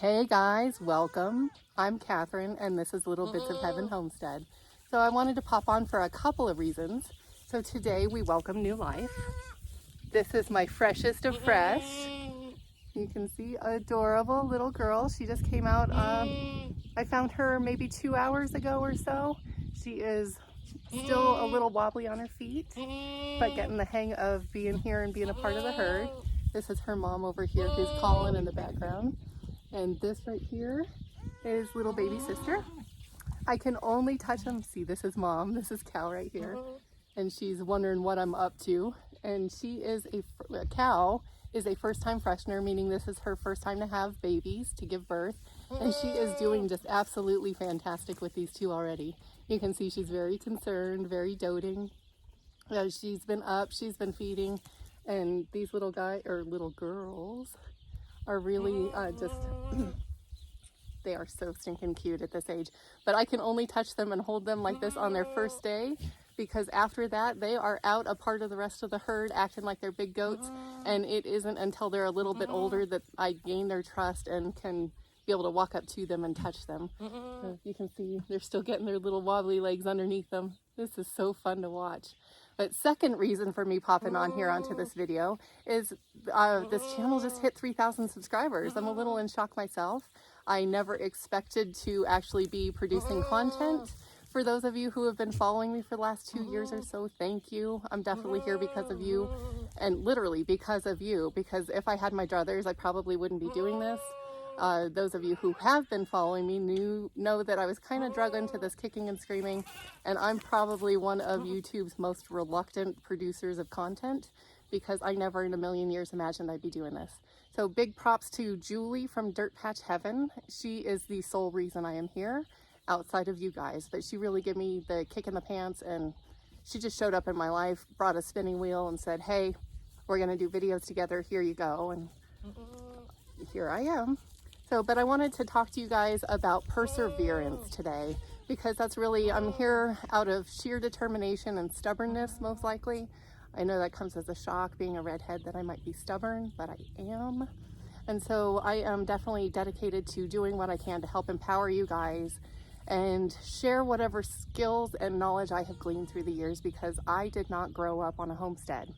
Hey guys, welcome. I'm Catherine and this is Little Bits of Heaven Homestead. So I wanted to pop on for a couple of reasons. So today we welcome new life. This is my freshest of fresh. You can see adorable little girl. She just came out. I found her maybe 2 hours ago or so. She is still a little wobbly on her feet, but getting the hang of being here and being a part of the herd. This is her mom over here who's calling in the background. And this right here is little baby sister. I can only touch them. See, this is mom. This is Cow right here. And she's wondering what I'm up to. And she is Cow is a first-time freshener, meaning this is her first time to have babies, to give birth. And she is doing just absolutely fantastic with these two already. You can see she's very concerned, very doting. She's been up, she's been feeding, and these little girls are really they are so stinking cute at this age. But I can only touch them and hold them like this on their first day, because after that they are out a part of the rest of the herd acting like they're big goats, and it isn't until they're a little bit older that I gain their trust and can be able to walk up to them and touch them. So you can see they're still getting their little wobbly legs underneath them. This is so fun to watch. But second reason for me popping on here onto this video is this channel just hit 3,000 subscribers. I'm a little in shock myself. I never expected to actually be producing content. For those of you who have been following me for the last 2 years or so, thank you. I'm definitely here because of you, and literally because of you, because if I had my druthers, I probably wouldn't be doing this. Those of you who have been following me know that I was kind of drug into this kicking and screaming, and I'm probably one of YouTube's most reluctant producers of content, because I never in a million years imagined I'd be doing this. So big props to Julie from Dirt Patch Heaven. She is the sole reason I am here, outside of you guys, but she really gave me the kick in the pants, and she just showed up in my life, brought a spinning wheel and said, hey, we're gonna do videos together, here you go, and here I am. So, but I wanted to talk to you guys about perseverance today, because that's really, I'm here out of sheer determination and stubbornness, most likely. I know that comes as a shock, being a redhead, that I might be stubborn, but I am. And so I am definitely dedicated to doing what I can to help empower you guys and share whatever skills and knowledge I have gleaned through the years, because I did not grow up on a homestead.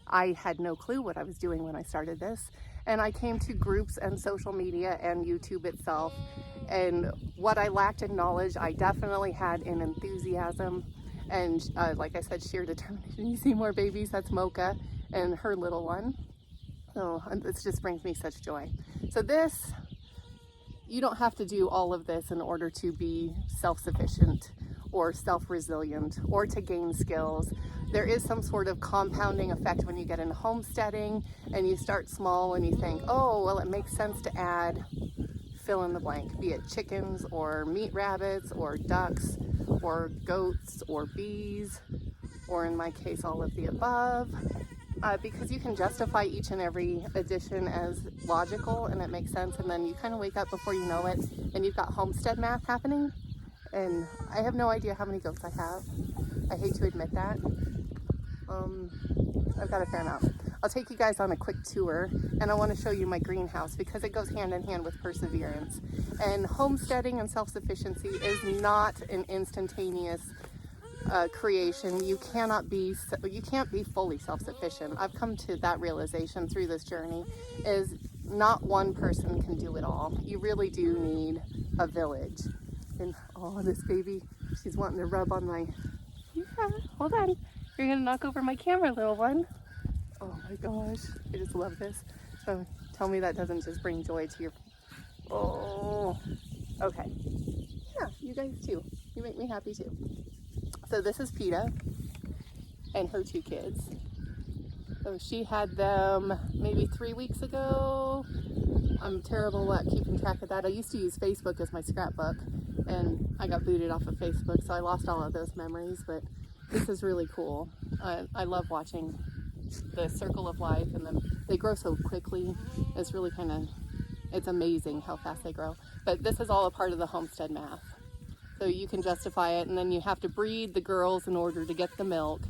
I had no clue what I was doing when I started this. And I came to groups and social media and YouTube itself. And what I lacked in knowledge, I definitely had in enthusiasm. And like I said, sheer determination. You see more babies, that's Mocha and her little one. So this just brings me such joy. So this, you don't have to do all of this in order to be self-sufficient or self-resilient or to gain skills. There is some sort of compounding effect when you get into homesteading and you start small and you think, oh, well, it makes sense to add fill in the blank, be it chickens or meat rabbits or ducks or goats or bees, or in my case, all of the above, because you can justify each and every addition as logical and it makes sense, and then you kind of wake up before you know it and you've got homestead math happening. And I have no idea how many goats I have. I hate to admit that. I've got a fair amount. I'll take you guys on a quick tour, and I want to show you my greenhouse, because it goes hand in hand with perseverance. And homesteading and self-sufficiency is not an instantaneous creation. You can't be fully self-sufficient. I've come to that realization through this journey, is not one person can do it all. You really do need a village. And oh, this baby, she's wanting to rub on my, yeah, hold on. You're gonna knock over my camera, little one. Oh my gosh, I just love this. So tell me that doesn't just bring joy to your, oh, okay. Yeah, you guys too. You make me happy too. So this is PETA and her 2 kids. So she had them maybe 3 weeks ago. I'm terrible at keeping track of that. I used to use Facebook as my scrapbook, and I got booted off of Facebook, so I lost all of those memories, but this is really cool. I love watching the circle of life, and then they grow so quickly. It's really it's amazing how fast they grow. But this is all a part of the homestead math. So you can justify it, and then you have to breed the girls in order to get the milk.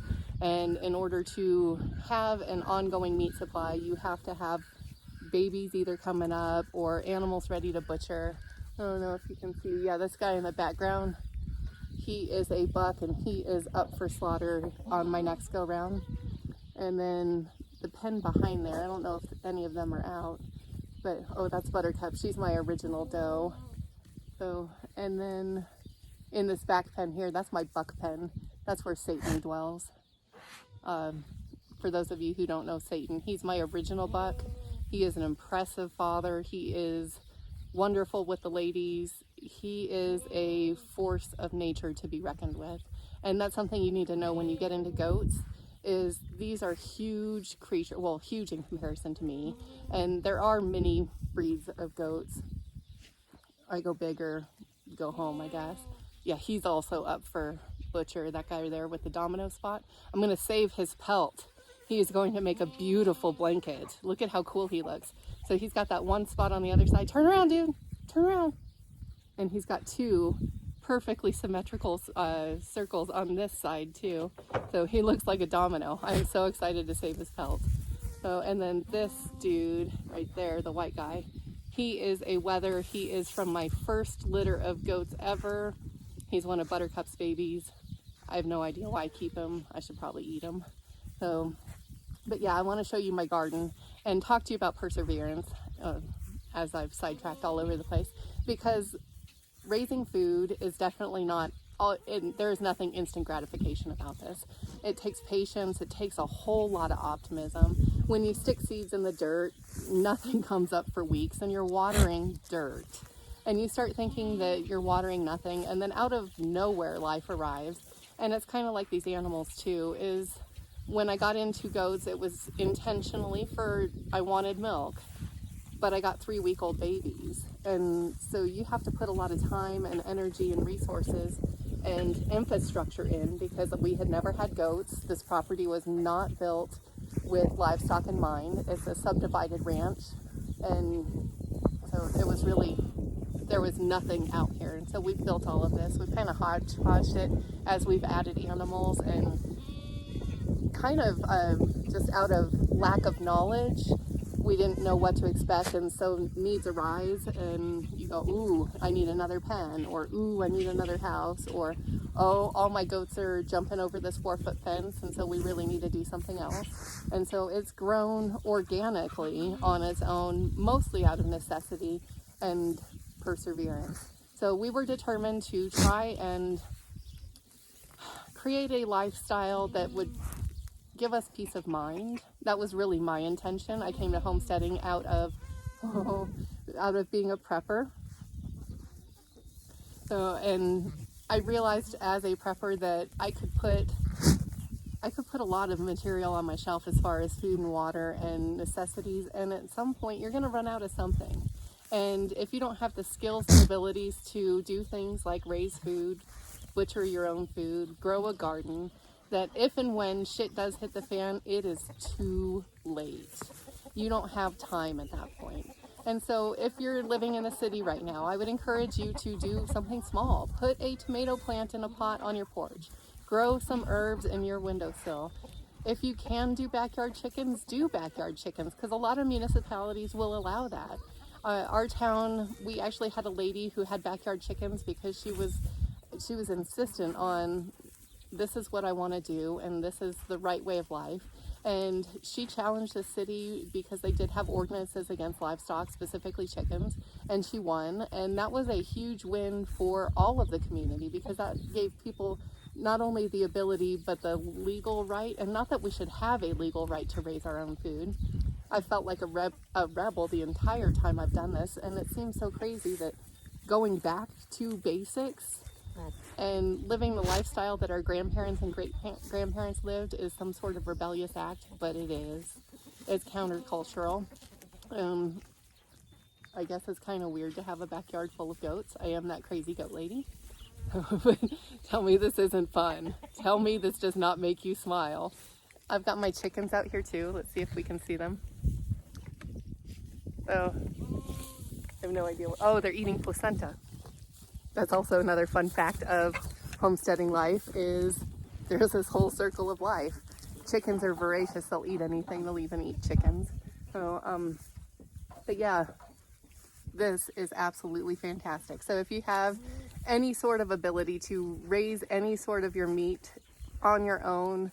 And in order to have an ongoing meat supply, you have to have babies either coming up or animals ready to butcher. I don't know if you can see, yeah, this guy in the background, he is a buck and he is up for slaughter on my next go round. And then the pen behind there, I don't know if any of them are out, but oh, that's Buttercup. She's my original doe. So, and then in this back pen here, that's my buck pen. That's where Satan dwells. For those of you who don't know Satan, he's my original buck. He is an impressive father. He is wonderful with the ladies. He is a force of nature to be reckoned with. And that's something you need to know when you get into goats, is these are huge creatures, well, huge in comparison to me. And there are many breeds of goats. I go bigger, go home, I guess. Yeah, he's also up for butcher, that guy there with the domino spot. I'm going to save his pelt. He is going to make a beautiful blanket. Look at how cool he looks. So he's got that one spot on the other side. Turn around, dude. Turn around. And he's got two perfectly symmetrical circles on this side too. So he looks like a domino. I'm so excited to save his pelt. So, and then this dude right there, the white guy, he is a wether. He is from my first litter of goats ever. He's one of Buttercup's babies. I have no idea why I keep him. I should probably eat him. So, but yeah, I want to show you my garden and talk to you about perseverance, as I've sidetracked all over the place, because raising food is definitely not, there is nothing instant gratification about this. It takes patience. It takes a whole lot of optimism. When you stick seeds in the dirt, nothing comes up for weeks and you're watering dirt. And you start thinking that you're watering nothing, and then out of nowhere life arrives. And it's kind of like these animals too, is when I got into goats, it was intentionally I wanted milk, but I got 3-week-old babies. And so you have to put a lot of time and energy and resources and infrastructure in, because we had never had goats. This property was not built with livestock in mind. It's a subdivided ranch. And so it was really, there was nothing out here. And so we've built all of this. We've kind of hodgepodged it as we've added animals, and kind of just out of lack of knowledge, we didn't know what to expect, and so needs arise, and you go, ooh, I need another pen, or ooh, I need another house, or oh, all my goats are jumping over this 4-foot fence, and so we really need to do something else. And so it's grown organically on its own, mostly out of necessity and perseverance. So we were determined to try and create a lifestyle that would give us peace of mind. That was really my intention. I came to homesteading out of being a prepper. So, and I realized as a prepper that I could put a lot of material on my shelf as far as food and water and necessities, and at some point you're going to run out of something. And if you don't have the skills and abilities to do things like raise food, butcher your own food, grow a garden, that if and when shit does hit the fan, it is too late. You don't have time at that point. And so if you're living in a city right now, I would encourage you to do something small. Put a tomato plant in a pot on your porch. Grow some herbs in your windowsill. If you can do backyard chickens, do backyard chickens, because a lot of municipalities will allow that. Our town, we actually had a lady who had backyard chickens because she was insistent on, this is what I want to do, and this is the right way of life. And she challenged the city because they did have ordinances against livestock, specifically chickens, and she won. And that was a huge win for all of the community, because that gave people not only the ability, but the legal right. And not that we should have a legal right to raise our own food. I felt like a rebel the entire time I've done this, and it seems so crazy that going back to basics and living the lifestyle that our grandparents and great-grandparents lived is some sort of rebellious act, but it is. It's countercultural. I guess it's kind of weird to have a backyard full of goats. I am that crazy goat lady. Tell me this isn't fun. Tell me this does not make you smile. I've got my chickens out here too. Let's see if we can see them. Oh, I have no idea. Oh, they're eating placenta. That's also another fun fact of homesteading life, is there's this whole circle of life. Chickens are voracious. They'll eat anything. They'll even eat chickens. So But yeah, this is absolutely fantastic. So if you have any sort of ability to raise any sort of your meat on your own,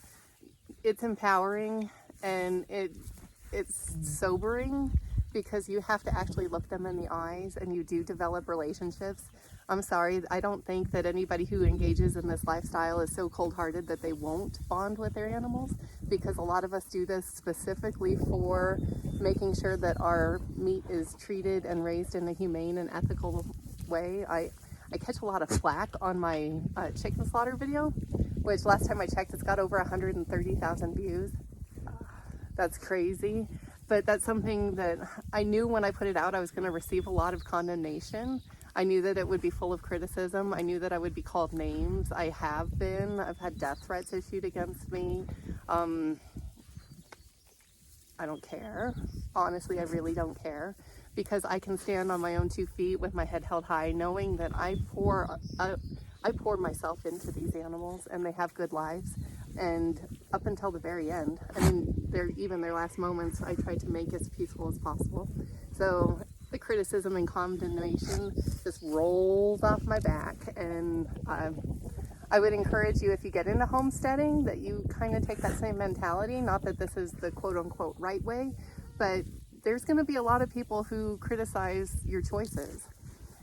it's empowering, and it's sobering, because you have to actually look them in the eyes, and you do develop relationships. I'm sorry, I don't think that anybody who engages in this lifestyle is so cold-hearted that they won't bond with their animals, because a lot of us do this specifically for making sure that our meat is treated and raised in a humane and ethical way. I catch a lot of flack on my chicken slaughter video, which last time I checked, it's got over 130,000 views. That's crazy. But that's something that I knew when I put it out, I was going to receive a lot of condemnation. I knew that it would be full of criticism. I knew that I would be called names. I have been. I've had death threats issued against me. I don't care. Honestly, I really don't care, because I can stand on my own 2 feet with my head held high, knowing that I pour myself into these animals, and they have good lives. And up until the very end, I mean, even their last moments, I tried to make as peaceful as possible. So the criticism and condemnation just rolls off my back. And I would encourage you, if you get into homesteading, that you kind of take that same mentality. Not that this is the quote-unquote right way, but there's going to be a lot of people who criticize your choices,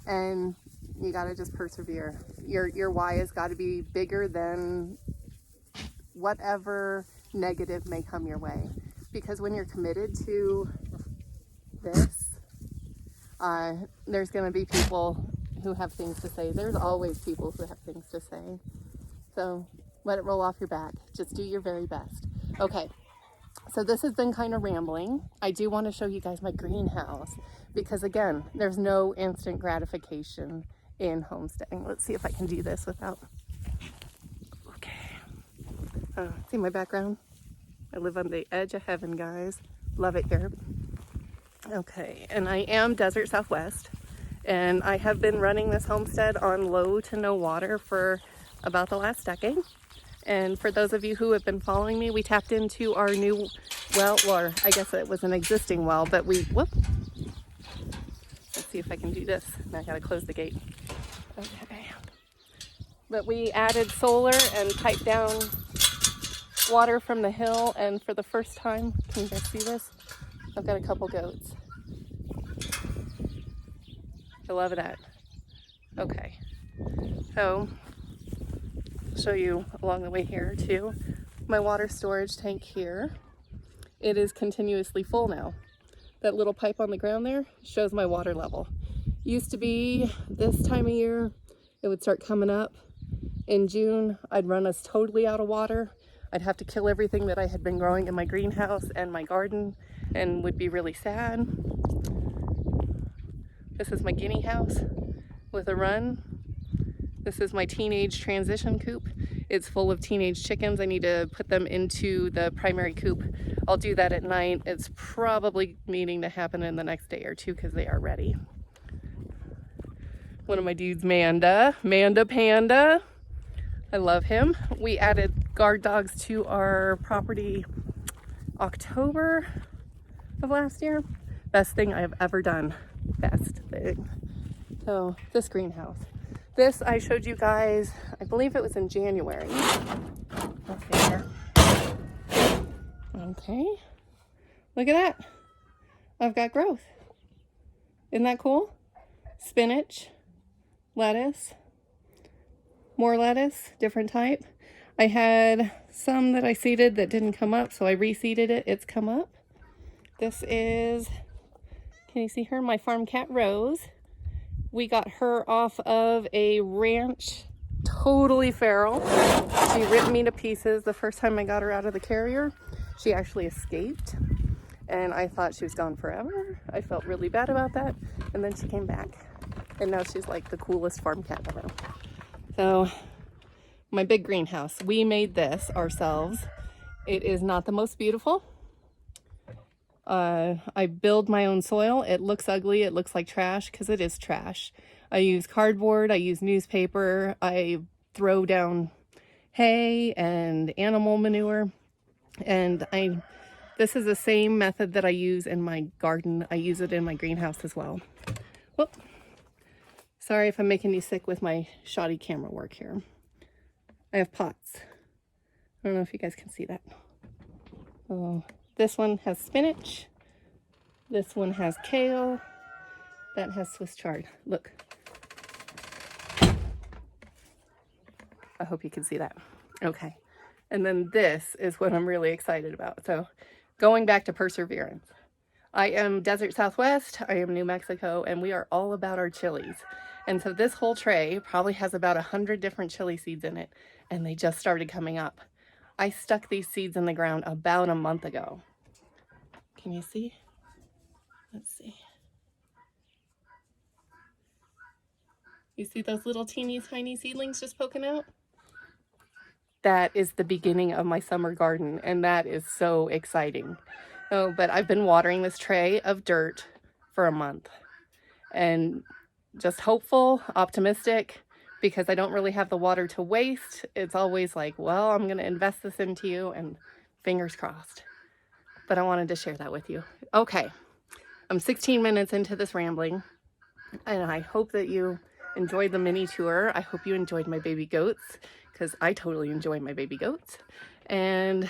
and you got to just persevere. Your why has got to be bigger than whatever negative may come your way, because when you're committed to this, there's going to be people who have things to say. There's always people who have things to say. So let it roll off your back. Just do your very best. Okay, so this has been kind of rambling. I do want to show you guys my greenhouse, because again, there's no instant gratification in homesteading. Let's see if I can do this without... see my background? I live on the edge of heaven, guys. Love it here. Okay, and I am Desert Southwest, and I have been running this homestead on low to no water for about the last decade. And for those of you who have been following me, we tapped into our new well, or I guess it was an existing well, but let's see if I can do this. Now I gotta close the gate. Okay. But we added solar and piped down water from the hill, and for the first time, can you guys see this? I've got a couple goats. I love that. Okay, so I'll show you along the way here too. My water storage tank here, it is continuously full now. That little pipe on the ground there shows my water level. Used to be this time of year, it would start coming up. In June, I'd run us totally out of water. I'd have to kill everything that I had been growing in my greenhouse and my garden, and would be really sad. This is my guinea house with a run. This is my teenage transition coop. It's full of teenage chickens. I need to put them into the primary coop. I'll do that at night. It's probably needing to happen in the next day or two, because they are ready. One of my dudes, Manda Panda. I love him. We added guard dogs to our property October of last year. Best thing I have ever done. Best thing. So this greenhouse. This I showed you guys, I believe it was in January. Okay. Okay. Look at that. I've got growth. Isn't that cool? Spinach, lettuce, more lettuce, different type. I had some that I seeded that didn't come up, so I reseeded it. It's come up. This is, can you see her? My farm cat, Rose. We got her off of a ranch, totally feral. She ripped me to pieces the first time I got her out of the carrier. She actually escaped, and I thought she was gone forever. I felt really bad about that, and then she came back, and now she's like the coolest farm cat ever. So my big greenhouse, we made this ourselves. It is not the most beautiful. I build my own soil. It looks ugly. It looks like trash, because it is trash. I use cardboard. I use newspaper. I throw down hay and animal manure. And I This is the same method that I use in my garden. I use it in my greenhouse as well. Whoop. Sorry if I'm making you sick with my shoddy camera work here. I have pots. I don't know if you guys can see that. Oh, this one has spinach. This one has kale. That has Swiss chard. Look. I hope you can see that. Okay. And then this is what I'm really excited about. So going back to perseverance. I am Desert Southwest, I am New Mexico, and we are all about our chilies. And so this whole tray probably has about 100 different chili seeds in it, and they just started coming up. I stuck these seeds in the ground about a month ago. Can you see? Let's see. You see those little teeny tiny seedlings just poking out? That is the beginning of my summer garden, and that is so exciting. Oh, but I've been watering this tray of dirt for a month, and just hopeful, optimistic, because I don't really have the water to waste. It's always like, well, I'm going to invest this into you, and fingers crossed. But I wanted to share that with you. Okay, I'm 16 minutes into this rambling, and I hope that you enjoyed the mini tour. I hope you enjoyed my baby goats, because I totally enjoy my baby goats. And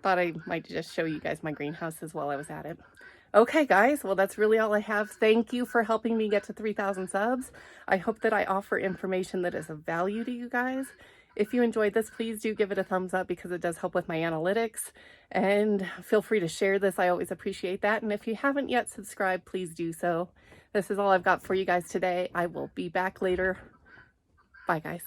thought I might just show you guys my greenhouses while I was at it. Okay, guys, well, that's really all I have. Thank you for helping me get to 3,000 subs. I hope that I offer information that is of value to you guys. If you enjoyed this, please do give it a thumbs up because it does help with my analytics. And feel free to share this. I always appreciate that. And if you haven't yet subscribed, please do so. This is all I've got for you guys today. I will be back later. Bye, guys.